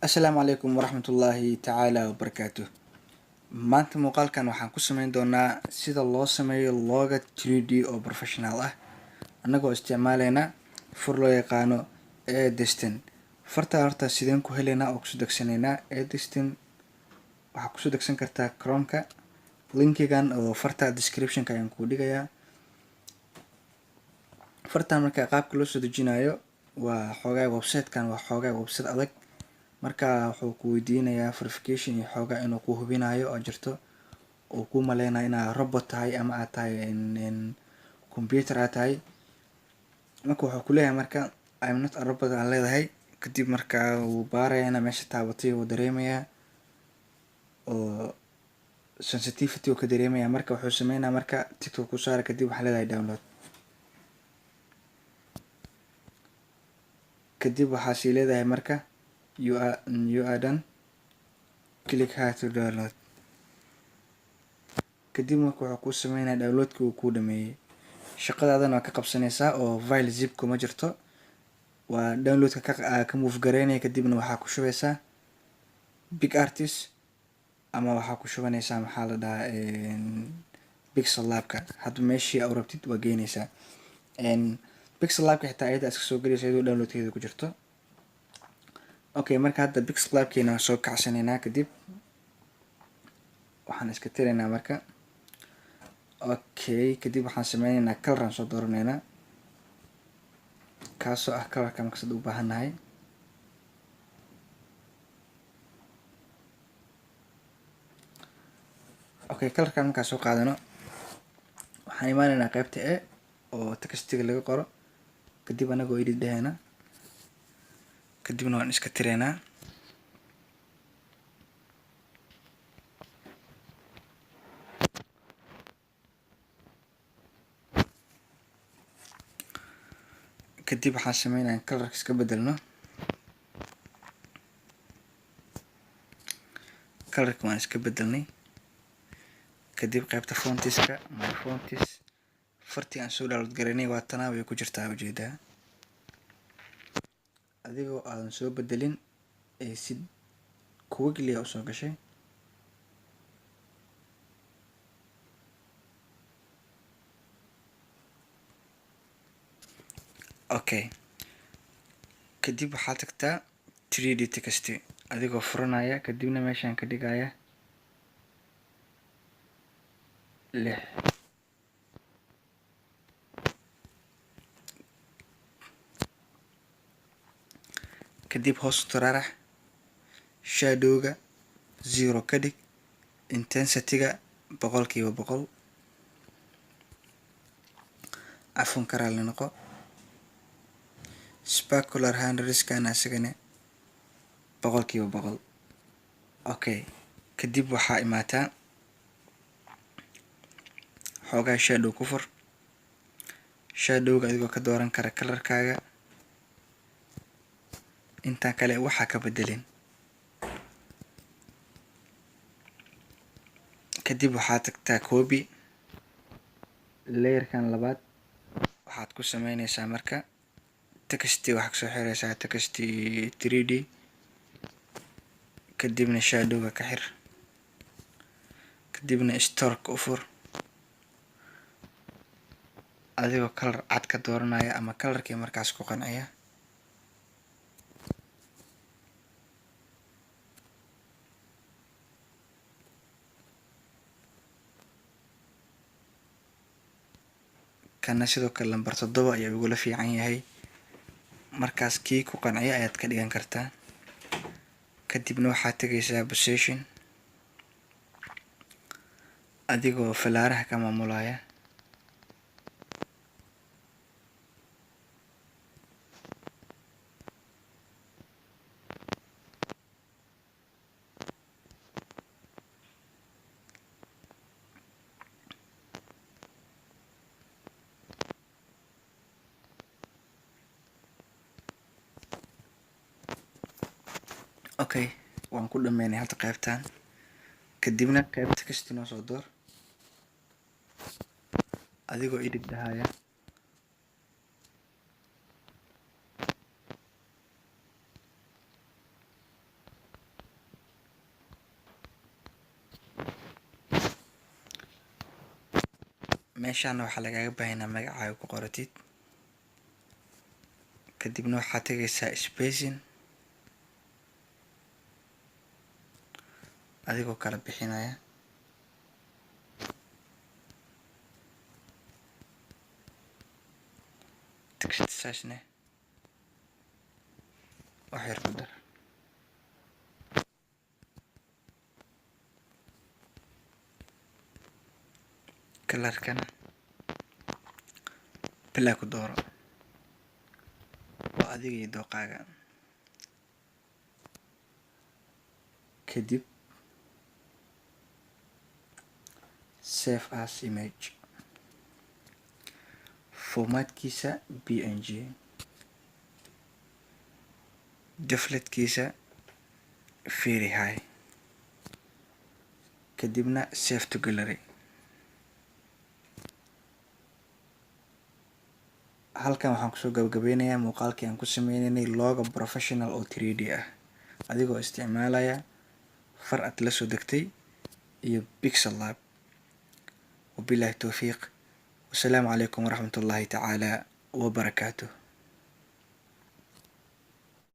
Asalaamu calaykum waraxmatullaahi tacaala wabarakaatuh. Maanta muuqaalkan waxaan ku sameyn doonaa sida loo sameeyo logo 3D oo professional ah annagoo isticmaaleyna fur loo yaqaano Edistin. Farta horta sideen ku heleynaa oo kusoo degsanaynaa Edistin. Waxaa kusoo degsan kartaa Chrome-ka. Linkigan oo farta description-ka ayaan kuu dhigayaa. Fartan marka qaabka loo soo dejinayo waa xoogaa website-kan waa xoogaa website adag. Marka wuxuu ku weydiinayaa verification iyo xoogaa inuu ku hubinayo oo jirto oo ku maleynayo inaad robot tahay ama aad tahay computer aad tahay. Marka wuxuu ku leeyahay marka I'm not a robot aan leedahay. Kadib marka uu baarayana meesha taabatay uu dareemayaa oo sensitivity uu ka dareemayaa. Marka wuxuu sameynaa marka TikTok ku saara kadib waxaa leedahay download. Kadib waxaa sii leedahay marka you are done. Click here to download. Kadib marka wuxuu ku sameynaa downloadkii uu ku dhameeyay. Shaqadaadana waa ka qabsanaysaa oo file zip kuma jirto. Waa downloadka ka move gareynaya kadibna waxaa ku shubaysaa Big Artist ama waxaa ku shubanaysaa maxaa la dhahaa Pixel Lab-ka. Hadba meeshii aad rabtid waa geynaysaa. Pixel Lab-ka xitaa ayada iska soo galaysa iyadoo downloadkeeda ku jirto. Okay, marka hadda Pixel Lab-keena waan soo kacsanaynaa kadib waxaan iska tiraynaa marka. Okay, kadib waxaan sameynaynaa color aan soo dooranaynaa kaasoo ah colorka markaad u baahannahay. Okay, colorkan markaan soo qaadano waxaan imaanaynaa qaybta E oo textiga laga qoro kadib anagoo edit dhahayna kadibna waan iska tiraynaa. kadib waxaan sameynaa colorka iska bedelno. Colorka waan iska bedelnay kadib qaybta fontiska my fontis fartii aan soo download gareynay waa tanaa way ku jirtaa ujeedaa. Adigoo aadan soo bedelin ee si quickly u soo gashay. Okay, kadib waxaa tagtaa 3D text adigoo furanaya kadibna meeshaan ka dhigaya 6. kadib hoos u taraarax shadowga 0 ka dhig intensity-ga 100%. cafun ka raali noqo. Specular handriskana isagana 100%. Okay, kadib waxaa imaataa xoogaa shadow ku fur. Shadowga adigoo ka dooran kara colorkaaga intaan kale waxaa ka bedelin. kadib waxaa tagtaa copy layerkan labaad waxaad ku sameynaysaa marka texti waxaa kasoo xiraysaa texti 3D kadibna shadowga ka xir kadibna storeka u fur adigoo color cad ka dooranaya ama colorkii markaas ku qancaya. kana sidoo kale lambar 7 ayaa ugu la fiican yahay. markaas kii ku qanciya ayaad ka dhigan kartaa. kadibna waxaad tagaysaa position adigoo falaaraha ka maamulaya. Okay, waan ku dhameynay hadda qaybtan. kadibna qaybta text noo soo door adigoo edit dhahaya. meeshaan waxaa lagaaga baahanyaa magacaaga ku qoratid, kadibna waxaad tegaysaa spacing adigoo kala bixinaya text size-ne wax yar ku dar. kalarkana black ku dooro, waa adiga iyo dooqaaga. kadib save as image, formatkiisa png, dafledkiisa very high, kadibna save to gallery. halkan waxaan kusoo gabagabeynayaa muuqaalkii aan ku sameynaynay logo professional oo 3D ah adigoo isticmaalaya far aad la soo degtay iyo pixel lab. wabillahi towfiiq, wasalaamu calaykum waraxmatullaahi tacaala wabarakaatuh.